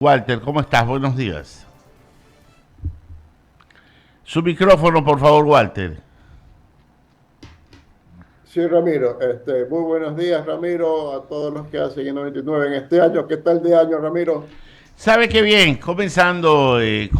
Walter, ¿cómo estás? Buenos días. Su micrófono, por favor, Walter. Sí, Ramiro, muy buenos días, Ramiro, a todos los que hacen en 99 en este año. ¿Qué tal de año, Ramiro? ¿Sabe qué bien? Comenzando ¿qué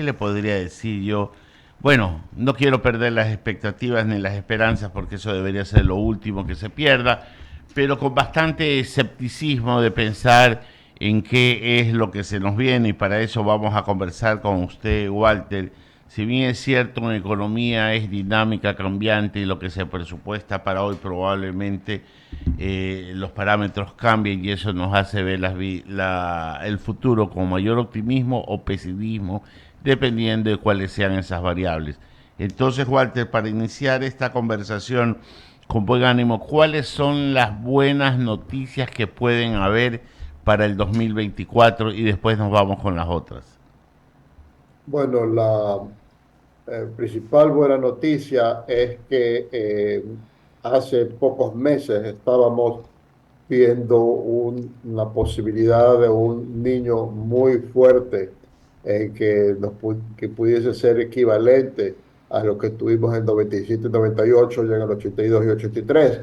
le podría decir yo? Bueno, no quiero perder las expectativas ni las esperanzas porque eso debería ser lo último que se pierda, pero con bastante escepticismo de pensar en qué es lo que se nos viene y para eso vamos a conversar con usted, Walter. Si bien es cierto, una economía es dinámica, cambiante y lo que se presupuesta para hoy probablemente los parámetros cambien y eso nos hace ver el futuro con mayor optimismo o pesimismo dependiendo de cuáles sean esas variables. Entonces, Walter, para iniciar esta conversación con buen ánimo, ¿cuáles son las buenas noticias que pueden haber para el 2024? Y después nos vamos con las otras. Bueno, la principal buena noticia es que hace pocos meses estábamos viendo una posibilidad de un niño muy fuerte que pudiese ser equivalente a lo que tuvimos en 97 y 98 y en el 82 y 83,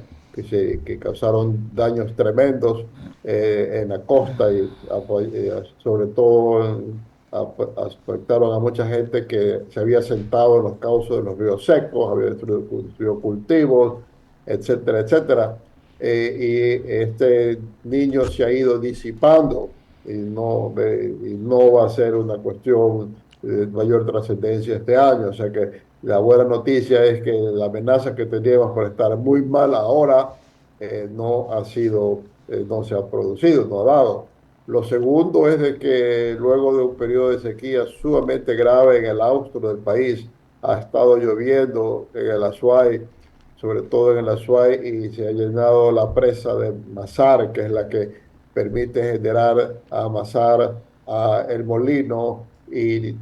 que causaron daños tremendos en la costa sobre todo afectaron a mucha gente que se había sentado en los cauces de los ríos secos, había destruido cultivos, etcétera, etcétera. Y este niño se ha ido disipando y no va a ser una cuestión de mayor trascendencia este año. O sea que la buena noticia es que la amenaza que teníamos por estar muy mal ahora no se ha producido, no ha dado. Lo segundo es de que luego de un periodo de sequía sumamente grave en el austro del país, ha estado lloviendo en el Azuay, sobre todo en el Azuay, y se ha llenado la presa de Mazar, que es la que permite generar, amasar el molino y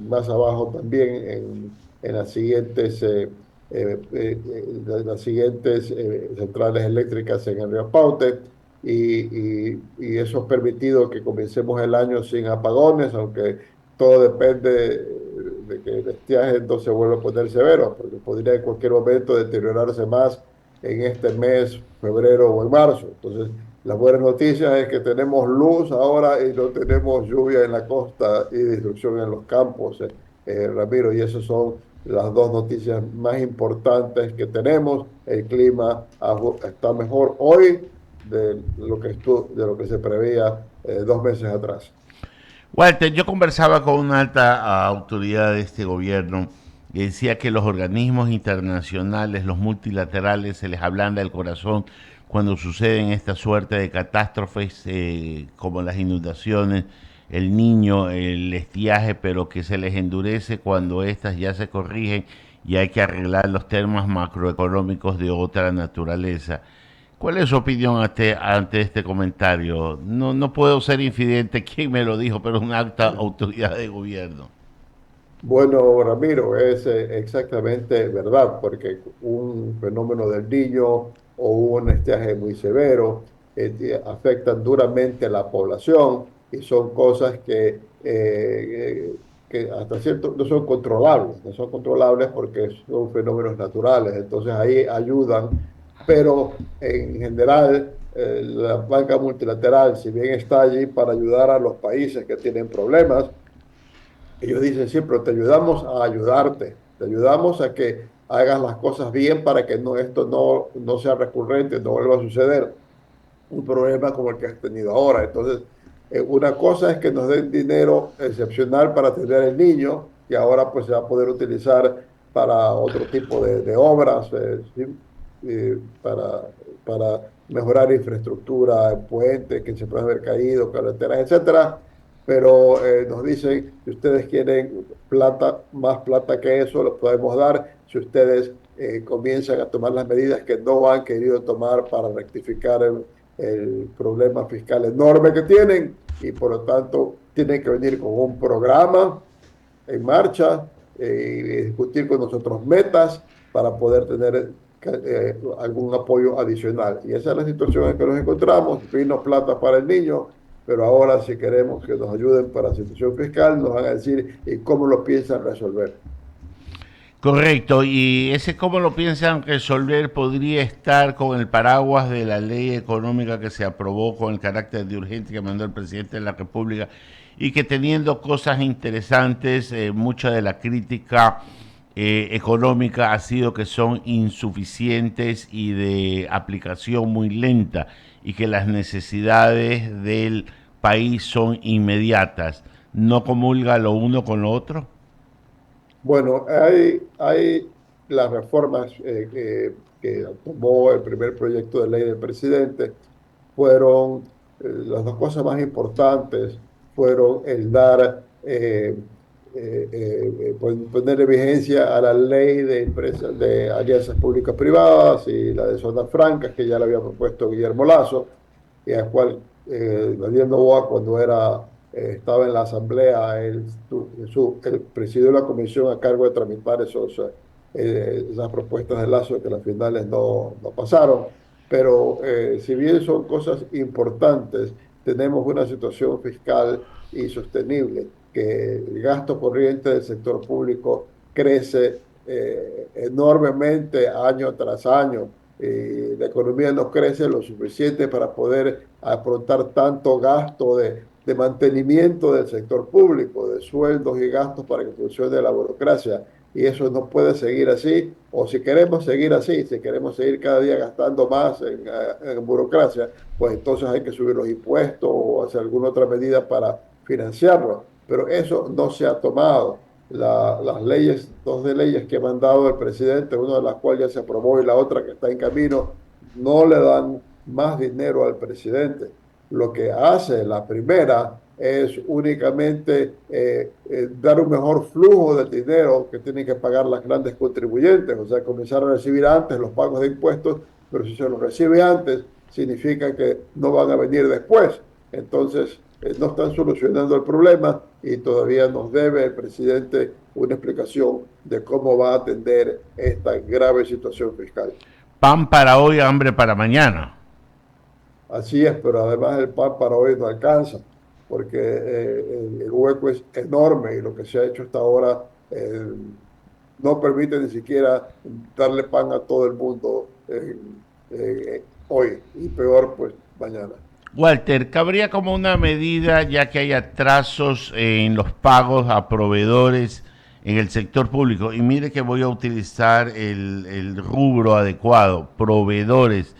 más abajo también en las siguientes centrales eléctricas en el río Paute. Y eso ha permitido que comencemos el año sin apagones, aunque todo depende de que el estiaje no se vuelva a poner severo, porque podría en cualquier momento deteriorarse más en este mes, febrero o en marzo. Entonces, la buena noticia es que tenemos luz ahora y no tenemos lluvia en la costa y destrucción en los campos, Ramiro, y esas son las dos noticias más importantes que tenemos. El clima está mejor hoy de lo que se preveía 2 meses atrás. Walter, yo conversaba con una alta autoridad de este gobierno y decía que los organismos internacionales, los multilaterales, se les ablanda el corazón cuando suceden esta suerte de catástrofes como las inundaciones, el niño, el estiaje, pero que se les endurece cuando estas ya se corrigen y hay que arreglar los temas macroeconómicos de otra naturaleza. ¿Cuál es su opinión ante este comentario? No, no puedo ser infidente quién me lo dijo, pero es una alta autoridad de gobierno. Bueno, Ramiro, es exactamente verdad, porque un fenómeno del niño o un estiaje muy severo afectan duramente a la población y son cosas que hasta cierto no son controlables porque son fenómenos naturales, entonces ahí ayudan, pero en general la banca multilateral, si bien está allí para ayudar a los países que tienen problemas, ellos dicen siempre, te ayudamos a ayudarte, te ayudamos a que hagas las cosas bien para que esto no sea recurrente, no vuelva a suceder un problema como el que has tenido ahora. Entonces, una cosa es que nos den dinero excepcional para atender al niño, y ahora pues se va a poder utilizar para otro tipo de obras, ¿sí? Para mejorar infraestructura, puentes que se pueden haber caído, carreteras, etcétera. Pero nos dicen, si ustedes quieren plata, más plata que eso, lo podemos dar si ustedes comienzan a tomar las medidas que no han querido tomar para rectificar el problema fiscal enorme que tienen, y por lo tanto tienen que venir con un programa en marcha y discutir con nosotros metas para poder tener algún apoyo adicional. Y esa es la situación en que nos encontramos. Vino plata para el niño, pero ahora si queremos que nos ayuden para la situación fiscal, nos van a decir y cómo lo piensan resolver. Correcto, y ese cómo lo piensan resolver podría estar con el paraguas de la ley económica que se aprobó con el carácter de urgente que mandó el presidente de la República y que teniendo cosas interesantes, mucha de la crítica económica ha sido que son insuficientes y de aplicación muy lenta y que las necesidades del país son inmediatas. ¿No comulga lo uno con lo otro? Bueno, hay las reformas que tomó el primer proyecto de ley del presidente, fueron las dos cosas más importantes, fueron el dar, ponerle vigencia a la ley de empresas de alianzas públicas privadas y la de zonas francas que ya le había propuesto Guillermo Lazo y al cual Daniel Noboa cuando estaba en la asamblea, él presidió la comisión a cargo de tramitar esas propuestas de Lazo que a las finales no pasaron. Pero si bien son cosas importantes, tenemos una situación fiscal insostenible, que el gasto corriente del sector público crece enormemente año tras año. La economía no crece lo suficiente para poder afrontar tanto gasto de mantenimiento del sector público, de sueldos y gastos para que funcione la burocracia. Y eso no puede seguir así. O si queremos seguir así, si queremos seguir cada día gastando más en burocracia, pues entonces hay que subir los impuestos o hacer alguna otra medida para financiarlo. Pero eso no se ha tomado. Las leyes, dos de leyes que ha mandado el presidente, una de las cuales ya se aprobó y la otra que está en camino, no le dan más dinero al presidente. Lo que hace la primera es únicamente dar un mejor flujo del dinero que tienen que pagar las grandes contribuyentes, o sea, comenzar a recibir antes los pagos de impuestos, pero si se los recibe antes, significa que no van a venir después. Entonces, no están solucionando el problema y todavía nos debe el presidente una explicación de cómo va a atender esta grave situación fiscal. Pan para hoy, hambre para mañana. Así es, pero además el pan para hoy no alcanza, porque el hueco es enorme y lo que se ha hecho hasta ahora no permite ni siquiera darle pan a todo el mundo hoy y peor pues mañana. Walter, cabría como una medida, ya que hay atrasos en los pagos a proveedores en el sector público, y mire que voy a utilizar el rubro adecuado, proveedores,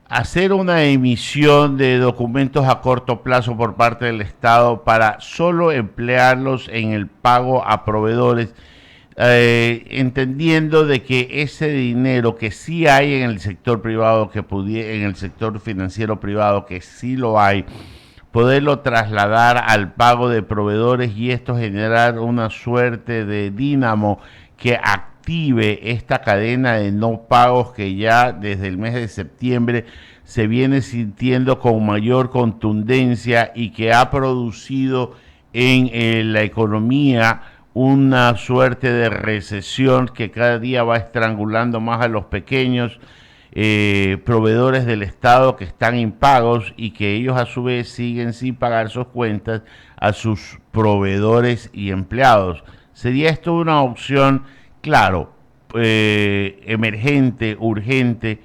hacer una emisión de documentos a corto plazo por parte del Estado para solo emplearlos en el pago a proveedores, entendiendo de que ese dinero que sí hay en el sector privado, en el sector financiero privado, que sí lo hay, poderlo trasladar al pago de proveedores y esto generar una suerte de dínamo que active esta cadena de no pagos que ya desde el mes de septiembre se viene sintiendo con mayor contundencia y que ha producido en la economía una suerte de recesión que cada día va estrangulando más a los pequeños proveedores del Estado que están impagos y que ellos a su vez siguen sin pagar sus cuentas a sus proveedores y empleados. ¿Sería esto una opción, claro, emergente, urgente?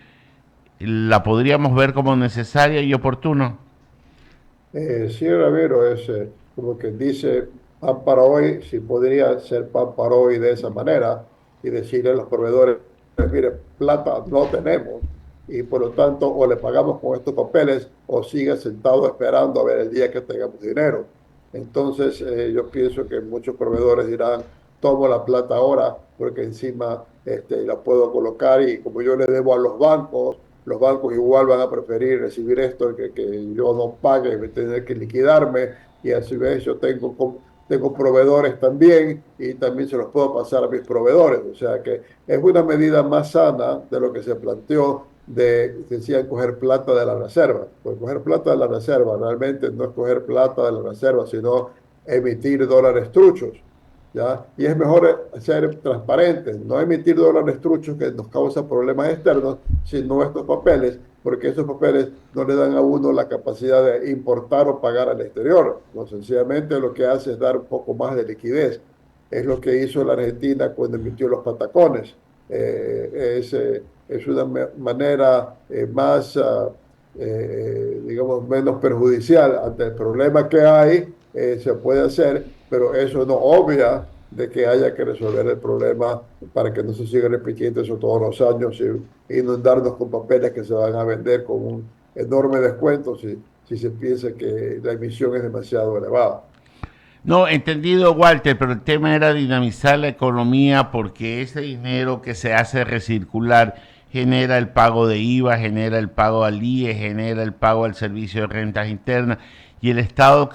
¿La podríamos ver como necesaria y oportuna? Sí, Ramiro, es como que dice pan para hoy, si podría ser pan para hoy de esa manera y decirle a los proveedores, mire, plata no tenemos y por lo tanto o le pagamos con estos papeles o sigue sentado esperando a ver el día que tengamos dinero. Entonces, yo pienso que muchos proveedores dirán, tomo la plata ahora porque encima la puedo colocar y como yo le debo a los bancos igual van a preferir recibir esto que yo no pague y tener que liquidarme y a su vez yo tengo proveedores también y también se los puedo pasar a mis proveedores. O sea que es una medida más sana de lo que se planteó de, decían, coger plata de la reserva. Pues coger plata de la reserva realmente no es coger plata de la reserva, sino emitir dólares truchos. ¿ya? Y es mejor ser transparentes, no emitir dólares truchos que nos causan problemas externos, sino estos papeles, porque esos papeles no le dan a uno la capacidad de importar o pagar al exterior. No, sencillamente lo que hace es dar un poco más de liquidez. Es lo que hizo la Argentina cuando emitió los patacones. Es una manera más, digamos, menos perjudicial ante el problema que hay, se puede hacer, pero eso no obvia de que haya que resolver el problema para que no se siga repitiendo eso todos los años y inundarnos con papeles que se van a vender con un enorme descuento si se piensa que la emisión es demasiado elevada. No, entendido, Walter, pero el tema era dinamizar la economía porque ese dinero que se hace recircular genera el pago de IVA, genera el pago al IE, genera el pago al servicio de rentas internas y el Estado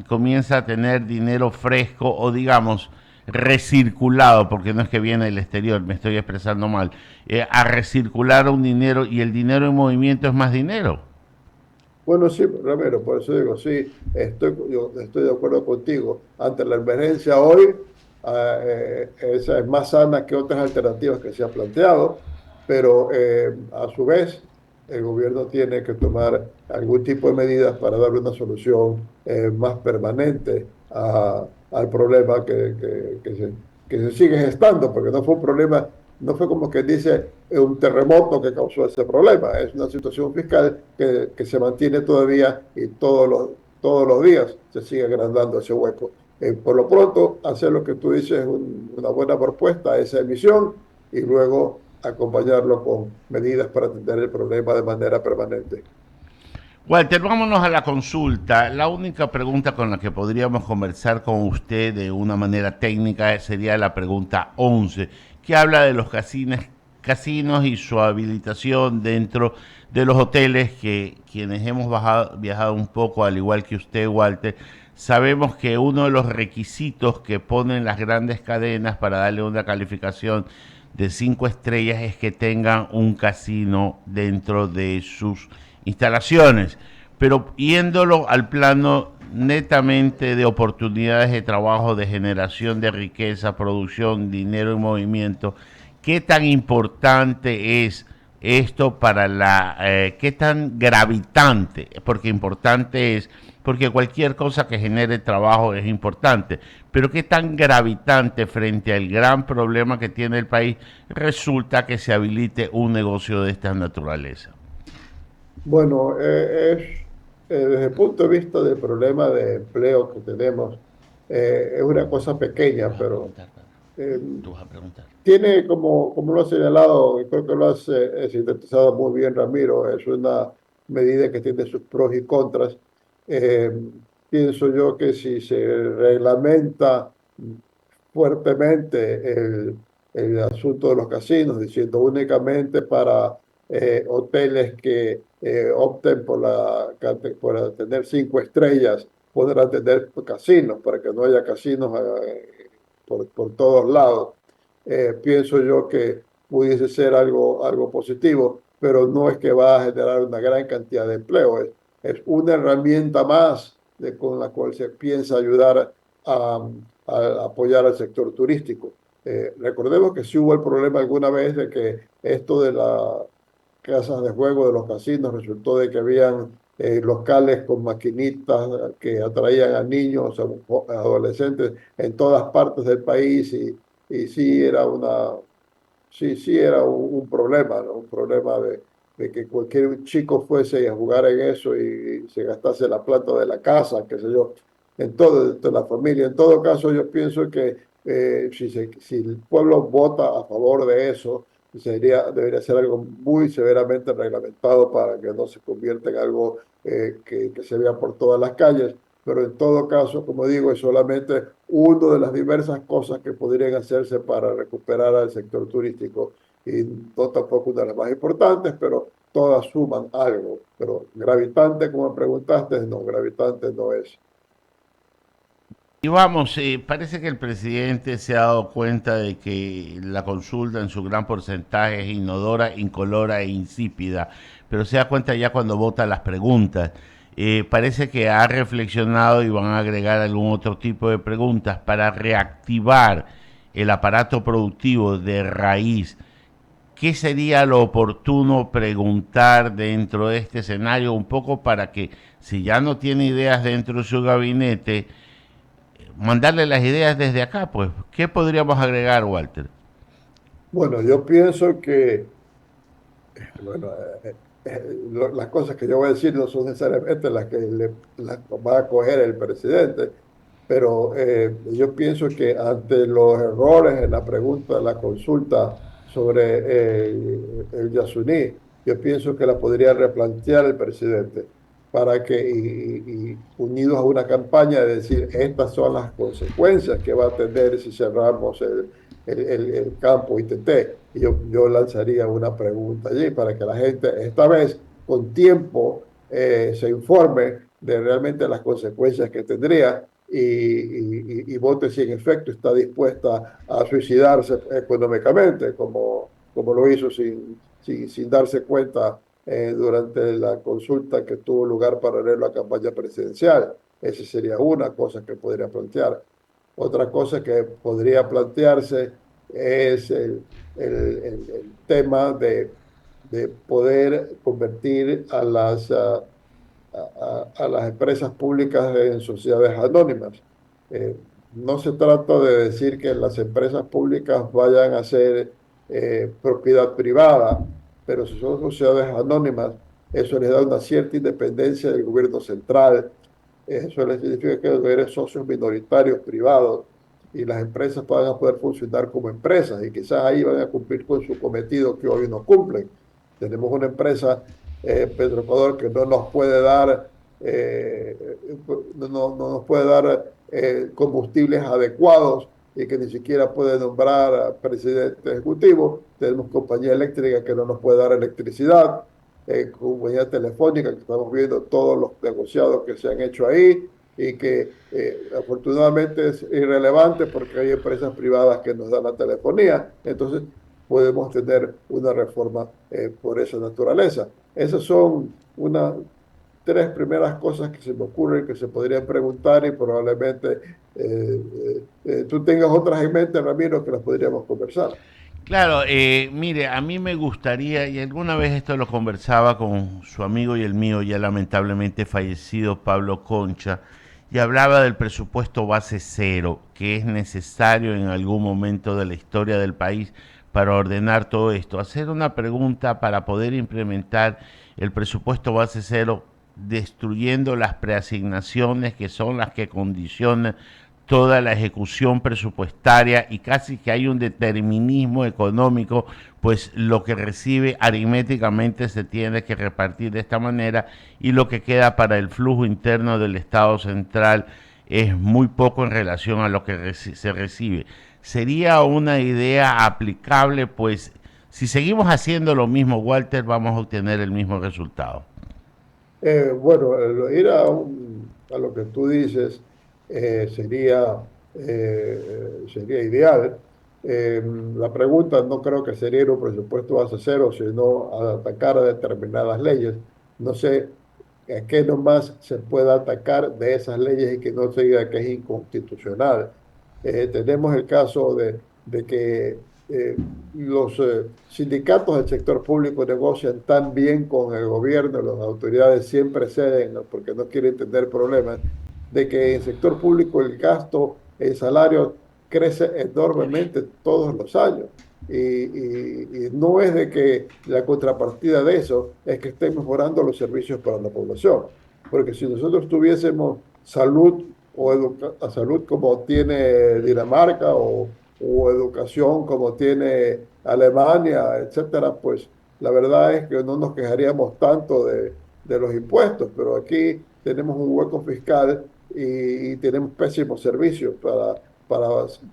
comienza a tener dinero fresco o digamos recirculado, porque no es que viene del exterior, me estoy expresando mal, a recircular un dinero y el dinero en movimiento es más dinero. Bueno, sí, Ramiro, por eso digo, sí, yo estoy de acuerdo contigo. Ante la emergencia hoy, esa es más sana que otras alternativas que se han planteado, pero a su vez, el gobierno tiene que tomar algún tipo de medidas para darle una solución más permanente al problema que se sigue gestando, porque no fue un problema, no fue como que dice un terremoto que causó ese problema. Es una situación fiscal que se mantiene todavía y todos los días se sigue agrandando ese hueco. Por lo pronto, hacer lo que tú dices es una buena propuesta, esa emisión, y luego acompañarlo con medidas para atender el problema de manera permanente. Walter, vámonos a la consulta. La única pregunta con la que podríamos conversar con usted de una manera técnica sería la pregunta 11, que habla de los casinos y su habilitación dentro de los hoteles que quienes hemos viajado un poco, al igual que usted, Walter, sabemos que uno de los requisitos que ponen las grandes cadenas para darle una calificación de 5 estrellas es que tengan un casino dentro de sus instalaciones, pero yéndolo al plano netamente de oportunidades de trabajo, de generación de riqueza, producción, dinero en movimiento, ¿qué tan importante es esto para qué tan gravitante? Porque importante es, porque cualquier cosa que genere trabajo es importante, pero qué tan gravitante frente al gran problema que tiene el país resulta que se habilite un negocio de esta naturaleza. Bueno, desde el punto de vista del problema de empleo que tenemos, es una cosa Tú pequeña, vas a pero preguntar, Pedro. eh, Tú vas a preguntar. tiene, como lo has señalado, y creo que lo has sintetizado muy bien, Ramiro, es una medida que tiene sus pros y contras. Eh, Pienso yo que si se reglamenta fuertemente el asunto de los casinos, diciendo únicamente para hoteles que opten por tener 5 estrellas, podrán tener casinos, para que no haya casinos por todos lados. Pienso yo que pudiese ser algo positivo, pero no es que va a generar una gran cantidad de empleo. Es una herramienta más con la cual se piensa ayudar a, a apoyar al sector turístico. Recordemos que sí hubo el problema alguna vez de que esto de las casas de juego de los casinos resultó de que habían locales con maquinitas que atraían a niños, a adolescentes en todas partes del país y sí era un problema, ¿no? Un problema de que cualquier chico fuese a jugar en eso y se gastase la plata de la casa, qué sé yo, de la familia. En todo caso, yo pienso que si el pueblo vota a favor de eso, debería ser algo muy severamente reglamentado para que no se convierta en algo que se vea por todas las calles. Pero en todo caso, como digo, es solamente una de las diversas cosas que podrían hacerse para recuperar al sector turístico y no tampoco una de las más importantes, pero todas suman algo. Pero gravitante, como me preguntaste, no, gravitante no es. Y vamos, parece que el presidente se ha dado cuenta de que la consulta en su gran porcentaje es inodora, incolora e insípida, pero se da cuenta ya cuando vota las preguntas. parece que ha reflexionado y van a agregar algún otro tipo de preguntas para reactivar el aparato productivo de raíz. ¿Qué sería lo oportuno preguntar dentro de este escenario? Un poco para que, si ya no tiene ideas dentro de su gabinete, mandarle las ideas desde acá, pues. ¿Qué podríamos agregar, Walter? Bueno, yo pienso que, bueno, las cosas que yo voy a decir no son necesariamente las va a coger el presidente, pero yo pienso que ante los errores en la pregunta de la consulta sobre el Yasuní, yo pienso que la podría replantear el presidente para que, y unidos a una campaña de decir, estas son las consecuencias que va a tener si cerramos el campo ITT. Y yo lanzaría una pregunta allí para que la gente, esta vez con tiempo, se informe de realmente las consecuencias que tendría y vote si en efecto está dispuesta a suicidarse económicamente, como lo hizo sin darse cuenta durante la consulta que tuvo lugar paralelo a la campaña presidencial. Esa sería una cosa que podría plantear. Otra cosa que podría plantearse es el tema de poder convertir a las empresas públicas en sociedades anónimas. Eh, no se trata de decir que las empresas públicas vayan a ser propiedad privada, pero si son sociedades anónimas, eso les da una cierta independencia del gobierno central. Eso les significa que eres socios minoritarios privados y las empresas van a poder funcionar como empresas y quizás ahí van a cumplir con su cometido que hoy no cumplen. Tenemos una empresa, Petroecuador, que no nos puede dar, no nos puede dar combustibles adecuados y que ni siquiera puede nombrar a presidente ejecutivo. Tenemos compañía eléctrica que no nos puede dar electricidad, compañía telefónica que estamos viendo todos los negociados que se han hecho ahí y que afortunadamente es irrelevante porque hay empresas privadas que nos dan la telefonía. Entonces podemos tener una reforma por esa naturaleza. Esas son unas tres primeras cosas que se me ocurren que se podrían preguntar y probablemente tú tengas otras en mente, Ramiro, que las podríamos conversar. Claro, mire, a mí me gustaría, y alguna vez esto lo conversaba con su amigo y el mío, ya lamentablemente fallecido, Pablo Concha, y hablaba del presupuesto base cero, que es necesario en algún momento de la historia del país para ordenar todo esto. Hacer una pregunta para poder implementar el presupuesto base cero, destruyendo las preasignaciones que son las que condicionan toda la ejecución presupuestaria y casi que hay un determinismo económico, pues lo que recibe aritméticamente se tiene que repartir de esta manera y lo que queda para el flujo interno del Estado central es muy poco en relación a lo que se recibe. Sería una idea aplicable, pues si seguimos haciendo lo mismo, Walter, vamos a obtener el mismo resultado. Bueno, ir a lo que tú dices sería ideal. La pregunta no creo que sería ir a un presupuesto base cero, sino a atacar a determinadas leyes. No sé a qué nomás se pueda atacar de esas leyes y que no se diga que es inconstitucional. Tenemos el caso de que los sindicatos del sector público negocian tan bien con el gobierno, las autoridades siempre ceden, ¿no? Porque no quieren tener problemas, de que en el sector público el gasto, el salario crece enormemente todos los años. Y no es de que la contrapartida de eso es que estén mejorando los servicios para la población. Porque si nosotros tuviésemos salud a salud como tiene Dinamarca o educación como tiene Alemania, etcétera, pues la verdad es que no nos quejaríamos tanto de los impuestos, pero aquí tenemos un hueco fiscal y tenemos pésimos servicios para,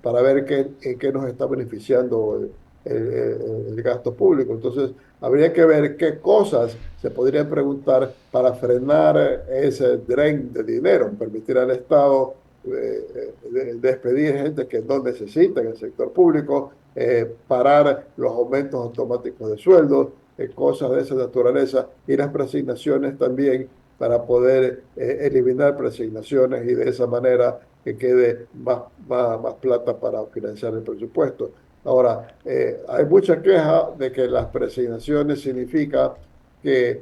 para ver en qué nos está beneficiando el gasto público. Entonces, habría que ver qué cosas se podrían preguntar para frenar ese tren de dinero, permitir al Estado despedir gente que no necesita en el sector público, parar los aumentos automáticos de sueldos, cosas de esa naturaleza y las preasignaciones también para poder eliminar preasignaciones y de esa manera que quede más plata para financiar el presupuesto. Ahora, hay mucha queja de que las preasignaciones significa que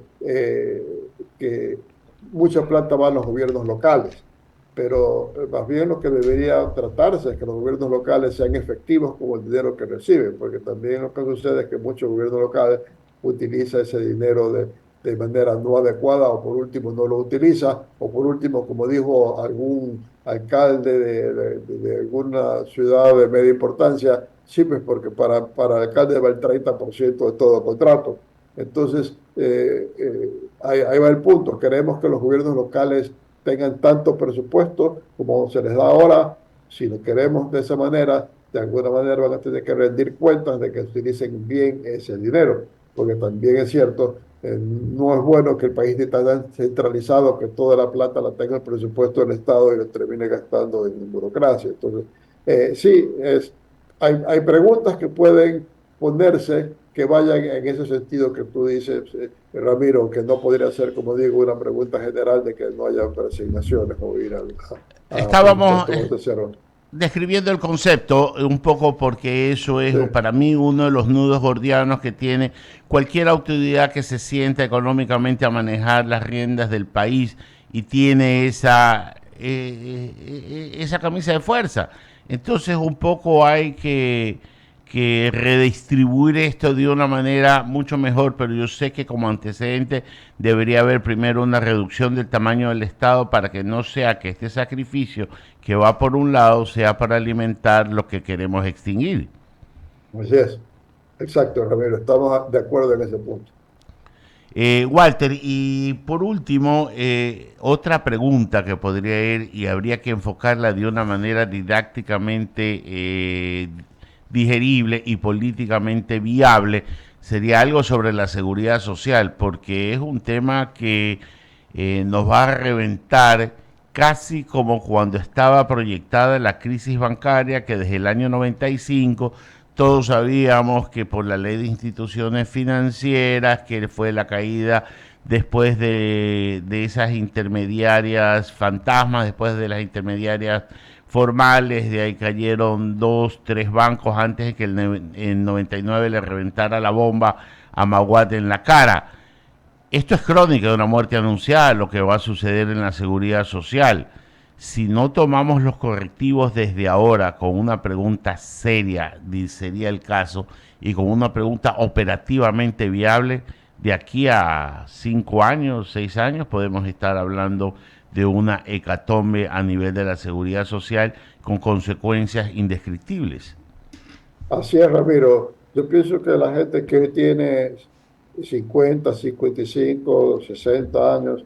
que mucha plata va a los gobiernos locales, pero más bien lo que debería tratarse es que los gobiernos locales sean efectivos con el dinero que reciben, porque también lo que sucede es que muchos gobiernos locales utilizan ese dinero de manera no adecuada o por último no lo utiliza o por último, como dijo algún alcalde de alguna ciudad de media importancia, sí, pues porque para el alcalde va el 30% de todo contrato. Entonces, ahí va el punto. Queremos que los gobiernos locales tengan tanto presupuesto como se les da ahora. Si lo queremos de esa manera, de alguna manera van a tener que rendir cuentas de que utilicen bien ese dinero, porque también es cierto, no es bueno que el país esté tan centralizado que toda la plata la tenga el presupuesto del Estado y lo termine gastando en burocracia. Entonces, sí, hay preguntas que pueden ponerse que vayan en ese sentido que tú dices, Ramiro, que no podría ser, como digo, una pregunta general de que no haya preasignaciones o ir a Estábamos presupuesto bajo cero. describiendo el concepto un poco porque eso es Sí, para mí uno de los nudos gordianos que tiene cualquier autoridad que se sienta económicamente a manejar las riendas del país y tiene esa camisa de fuerza. Entonces un poco hay que redistribuir esto de una manera mucho mejor, pero yo sé que como antecedente debería haber primero una reducción del tamaño del Estado para que no sea que este sacrificio que va por un lado sea para alimentar lo que queremos extinguir. así es. Exacto, Ramiro, estamos de acuerdo en ese punto. Walter, y por último, otra pregunta que podría ir y habría que enfocarla de una manera didácticamente digerible y políticamente viable sería algo sobre la seguridad social, porque es un tema que nos va a reventar casi como cuando estaba proyectada la crisis bancaria, que desde el año 95 todos sabíamos que por la ley de instituciones financieras, que fue la caída después de esas intermediarias fantasmas, después de las intermediarias formales, de ahí cayeron dos, tres bancos antes de que en 99 le reventara la bomba a Maguad en la cara. Esto es crónica de una muerte anunciada, lo que va a suceder en la seguridad social. Si no tomamos los correctivos desde ahora con una pregunta seria, sería el caso, y con una pregunta operativamente viable, de aquí a 5 años, 6 años, podemos estar hablando de una hecatombe a nivel de la seguridad social con consecuencias indescriptibles. Así es, Ramiro. Yo pienso que la gente que tiene 50, 55, 60 años,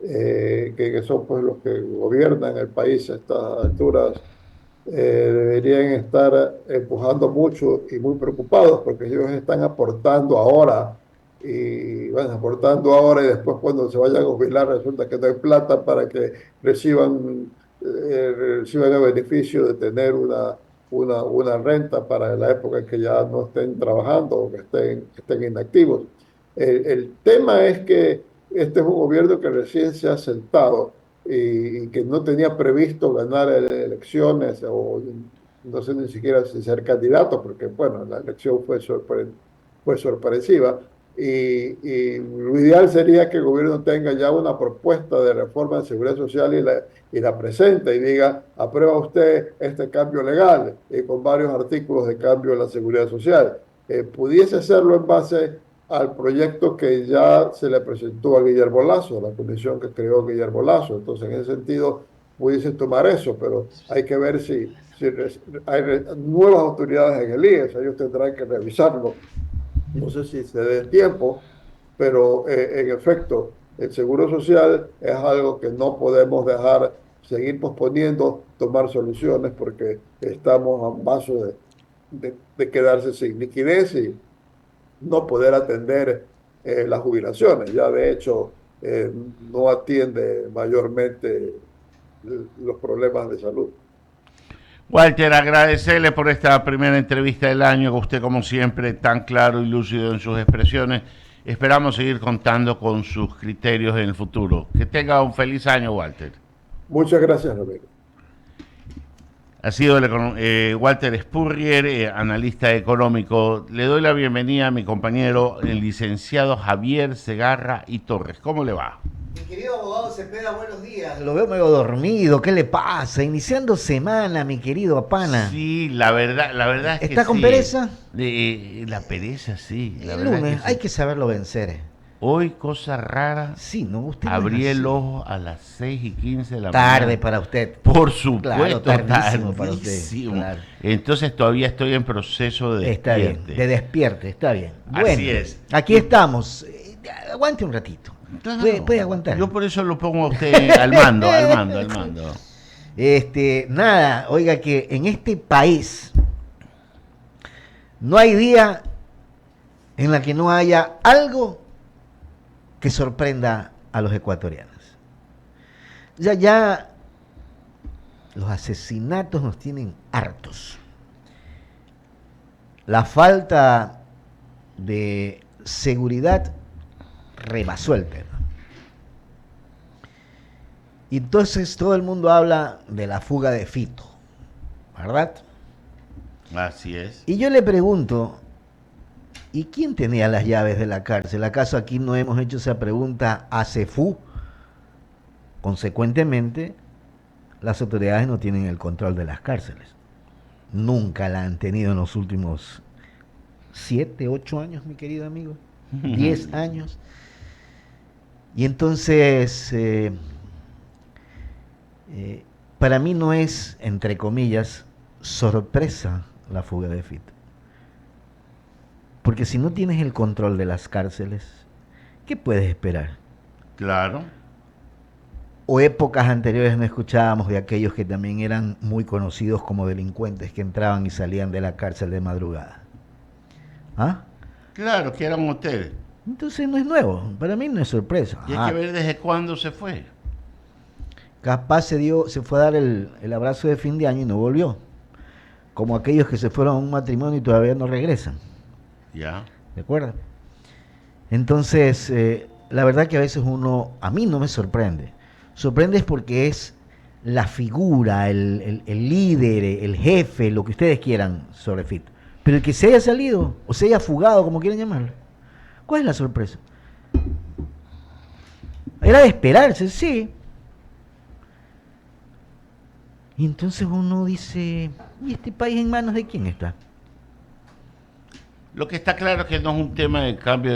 que son pues los que gobiernan el país a estas alturas, deberían estar empujando mucho y muy preocupados porque ellos están aportando ahora y bueno, aportando ahora y después cuando se vayan a jubilar resulta que no hay plata para que reciban el beneficio de tener una renta para la época en que ya no estén trabajando o que estén inactivos. El tema es que este es un gobierno que recién se ha sentado y que no tenía previsto ganar elecciones o no sé ni siquiera si ser candidato, porque bueno, la elección fue sorpresiva. Y lo ideal sería que el gobierno tenga ya una propuesta de reforma de seguridad social y la presente y diga, aprueba usted este cambio legal y con varios artículos de cambio en la seguridad social. Pudiese hacerlo en base al proyecto que ya se le presentó a Guillermo Lazo, a la comisión que creó Guillermo Lazo. Entonces, en ese sentido, pudiese tomar eso, pero hay que ver si hay nuevas autoridades en el IES, ellos tendrán que revisarlo. No sé si se dé tiempo, pero en efecto, el seguro social es algo que no podemos dejar seguir posponiendo tomar soluciones porque estamos a un paso de quedarse sin liquidez y no poder atender las jubilaciones. Ya de hecho, no atiende mayormente los problemas de salud. Walter, agradecerle por esta primera entrevista del año, que usted como siempre tan claro y lúcido en sus expresiones esperamos seguir contando con sus criterios en el futuro. Que tenga un feliz año, Walter. Muchas gracias, Ramiro. Ha sido Walter Spurrier, analista económico. Le doy la bienvenida a mi compañero, el licenciado Javier Segarra y Torres. ¿Cómo le va? Mi querido abogado Cepeda, buenos días. Lo veo medio dormido, ¿qué le pasa? Iniciando semana, mi querido Apana. Sí, la verdad es que ¿Está con sí. pereza? La pereza, sí. La El verdad lunes, que sí. hay que saberlo vencer. Hoy, cosa rara, Sí, no, usted no abrí es el así. ojo a las 6:15 de la mañana. Tarde para usted. Por supuesto, Claro, tardísimo para usted, tardísimo. claro. Entonces todavía estoy en proceso de Está bien, despierte. de despierte, está bien. Así Bueno, es. aquí estamos. Aguante un ratito. Claro. Puede aguantar. Yo por eso lo pongo a usted al mando, al mando. Nada, oiga que en este país no hay día en la que no haya algo que sorprenda a los ecuatorianos. Ya los asesinatos nos tienen hartos. La falta de seguridad rebasó el tema. Y entonces todo el mundo habla de la fuga de Fito, ¿verdad? Así es. Y yo le pregunto, ¿y quién tenía las llaves de la cárcel? ¿Acaso aquí no hemos hecho esa pregunta a CEFU? Consecuentemente, las autoridades no tienen el control de las cárceles. Nunca la han tenido en los últimos 7, 8 años, mi querido amigo. 10 años. Y entonces, para mí no es, entre comillas, sorpresa la fuga de Fito. Porque si no tienes el control de las cárceles, ¿qué puedes esperar? Claro. O épocas anteriores no escuchábamos de aquellos que también eran muy conocidos como delincuentes que entraban y salían de la cárcel de madrugada. ¿Ah? Claro, que eran ustedes. Entonces no es nuevo, para mí no es sorpresa. Y hay que ver desde cuándo se fue. Capaz se fue a dar el abrazo de fin de año y no volvió. Como aquellos que se fueron a un matrimonio y todavía no regresan. Ya. ¿De acuerdo? Entonces, la verdad que a veces a mí no me sorprende. Sorprende es porque es la figura, el líder, el jefe, lo que ustedes quieran sobre Fito. Pero el que se haya salido, o se haya fugado, como quieran llamarlo, ¿cuál es la sorpresa? Era de esperarse, sí. Y entonces uno dice, ¿y este país en manos de quién está? Lo que está claro es que no es un tema de cambio